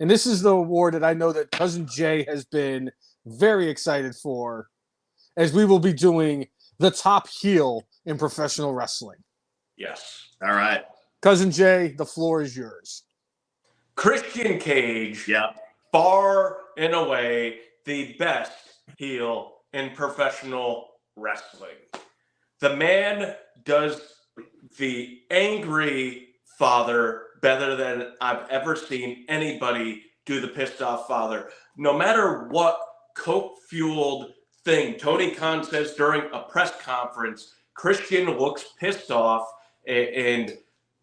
And this is the award that I know that Cousin Jay has been very excited for, as we will be doing the top heel in professional wrestling. Yes. All right. Cousin Jay, the floor is yours. Christian Cage, far and away the best heel in professional wrestling. The man does the angry father better than I've ever seen anybody do the pissed off father. No matter what coke-fueled thing Tony Khan says during a press conference, Christian looks pissed off and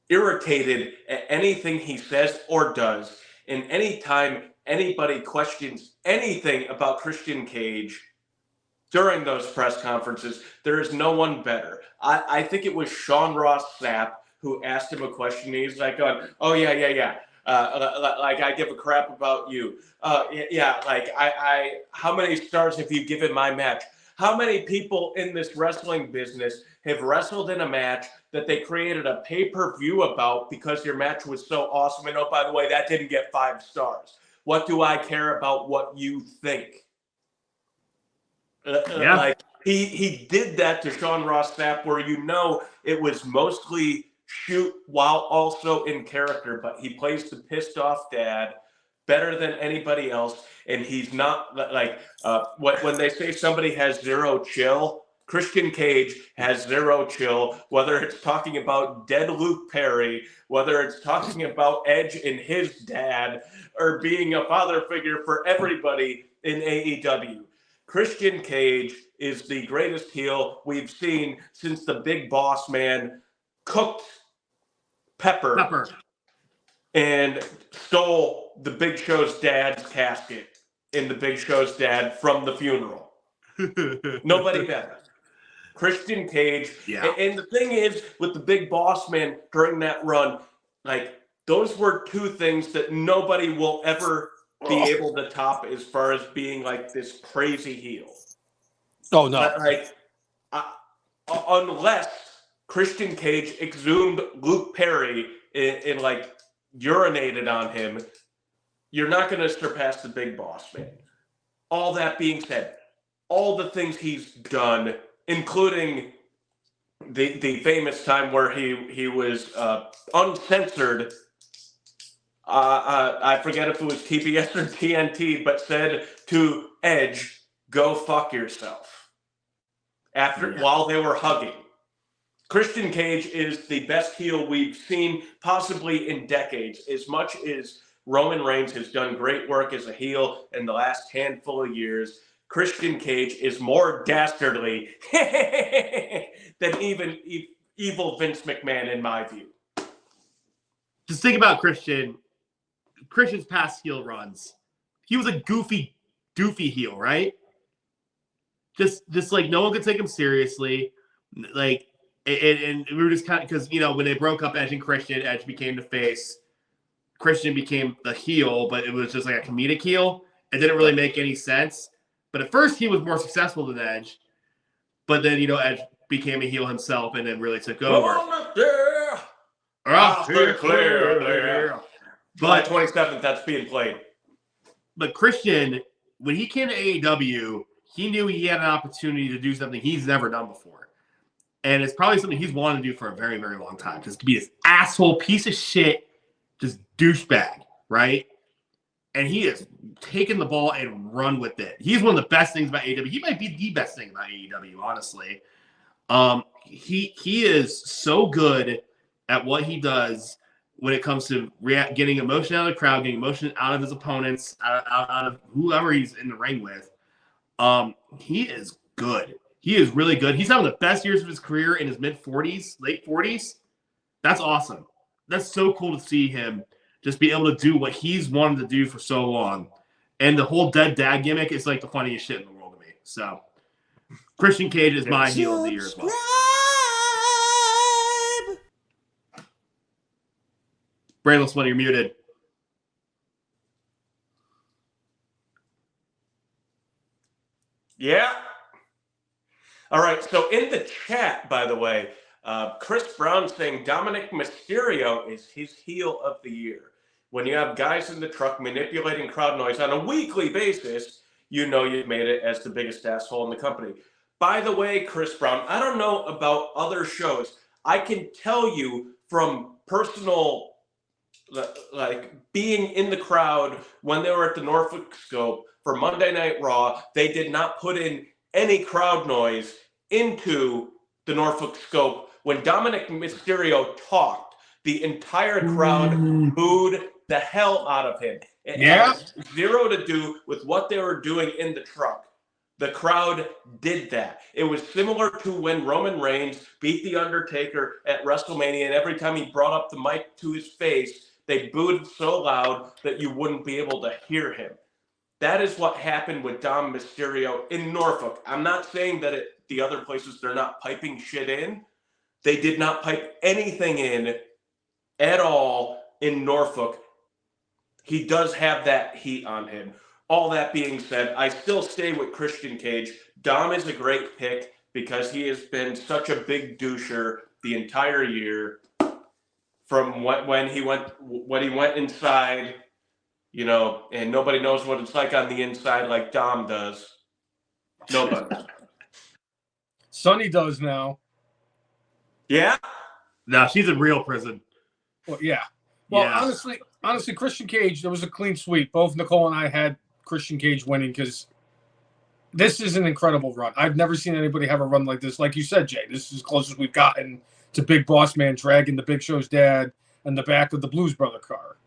irritated at anything he says or does. And anytime anybody questions anything about Christian Cage during those press conferences, there is no one better. I think it was Sean Ross Sapp who asked him a question. He's like, oh, yeah. Like, I give a crap about you. Like, how many stars have you given my match? How many people in this wrestling business have wrestled in a match that they created a pay-per-view about because your match was so awesome? And oh, by the way, that didn't get 5 stars. What do I care about what you think? Like he did that to Sean Ross Sapp, where it was mostly shoot while also in character, but he plays the pissed off dad better than anybody else. And he's not like when they say somebody has zero chill, Christian Cage has zero chill, whether it's talking about dead Luke Perry, whether it's talking about Edge and his dad, or being a father figure for everybody in AEW. Christian Cage is the greatest heel we've seen since the Big Boss Man cooked Pepper. And stole the Big Show's dad's casket in the Big Show's dad from the funeral. Nobody better. Christian Cage. Yeah. And the thing is, with the Big Boss Man during that run, like, those were two things that nobody will ever be able to top as far as being like this crazy heel. Oh, no. But, like, unless Christian Cage exhumed Luke Perry and like urinated on him, you're not going to surpass the Big Boss Man. All that being said, all the things he's done, including the famous time where he was uncensored. I forget if it was TBS or TNT, but said to Edge, "Go fuck yourself," while they were hugging. Christian Cage is the best heel we've seen possibly in decades. As much as Roman Reigns has done great work as a heel in the last handful of years, Christian Cage is more dastardly than even evil Vince McMahon, in my view. Just think about Christian's past heel runs. He was a goofy heel, right? Just like no one could take him seriously. Like, and we were just kind of, because, when they broke up Edge and Christian, Edge became the face. Christian became the heel, but it was just like a comedic heel. It didn't really make any sense. But at first, he was more successful than Edge. But then, Edge became a heel himself and then really took over. Clear. July 27th, that's being played. But Christian, when he came to AEW, he knew he had an opportunity to do something he's never done before. And it's probably something he's wanted to do for a very, very long time. Just to be this asshole, piece of shit, just douchebag, right? And he has taken the ball and run with it. He's one of the best things about AEW. He might be the best thing about AEW, honestly. He is so good at what he does when it comes to getting emotion out of the crowd, getting emotion out of his opponents, out of whoever he's in the ring with. He is good. He is really good. He's having the best years of his career in his mid-40s, late 40s. That's awesome. That's so cool to see him just be able to do what he's wanted to do for so long. And the whole dead dad gimmick is like the funniest shit in the world to me. So Christian Cage is my heel of the year as well. Brainless One, you're muted. Yeah. All right. So in the chat, by the way, Chris Brown saying Dominic Mysterio is his heel of the year. When you have guys in the truck manipulating crowd noise on a weekly basis, you know you've made it as the biggest asshole in the company. By the way, Chris Brown, I don't know about other shows. I can tell you from personal, like being in the crowd when they were at the Norfolk Scope for Monday Night Raw, they did not put in any crowd noise into the Norfolk Scope. When Dominic Mysterio talked, the entire crowd booed the hell out of him. It had zero to do with what they were doing in the truck. The crowd did that. It was similar to when Roman Reigns beat The Undertaker at WrestleMania, and every time he brought up the mic to his face, they booed so loud that you wouldn't be able to hear him. That is what happened with Dom Mysterio in Norfolk. I'm not saying that the other places they're not piping shit in. They did not pipe anything in at all in Norfolk. He does have that heat on him. All that being said, I still stay with Christian Cage. Dom is a great pick because he has been such a big doucher the entire year. From when he went inside, you know, and nobody knows what it's like on the inside like Dom does. Nobody. Sonny does now. Yeah? No, she's in real prison. Well, yeah. Well, Yeah. honestly, Christian Cage, there was a clean sweep. Both Nicole and I had Christian Cage winning because this is an incredible run. I've never seen anybody have a run like this. Like you said, Jay, this is as close as we've gotten to Big Boss Man dragging the Big Show's dad in the back of the Blues Brother car.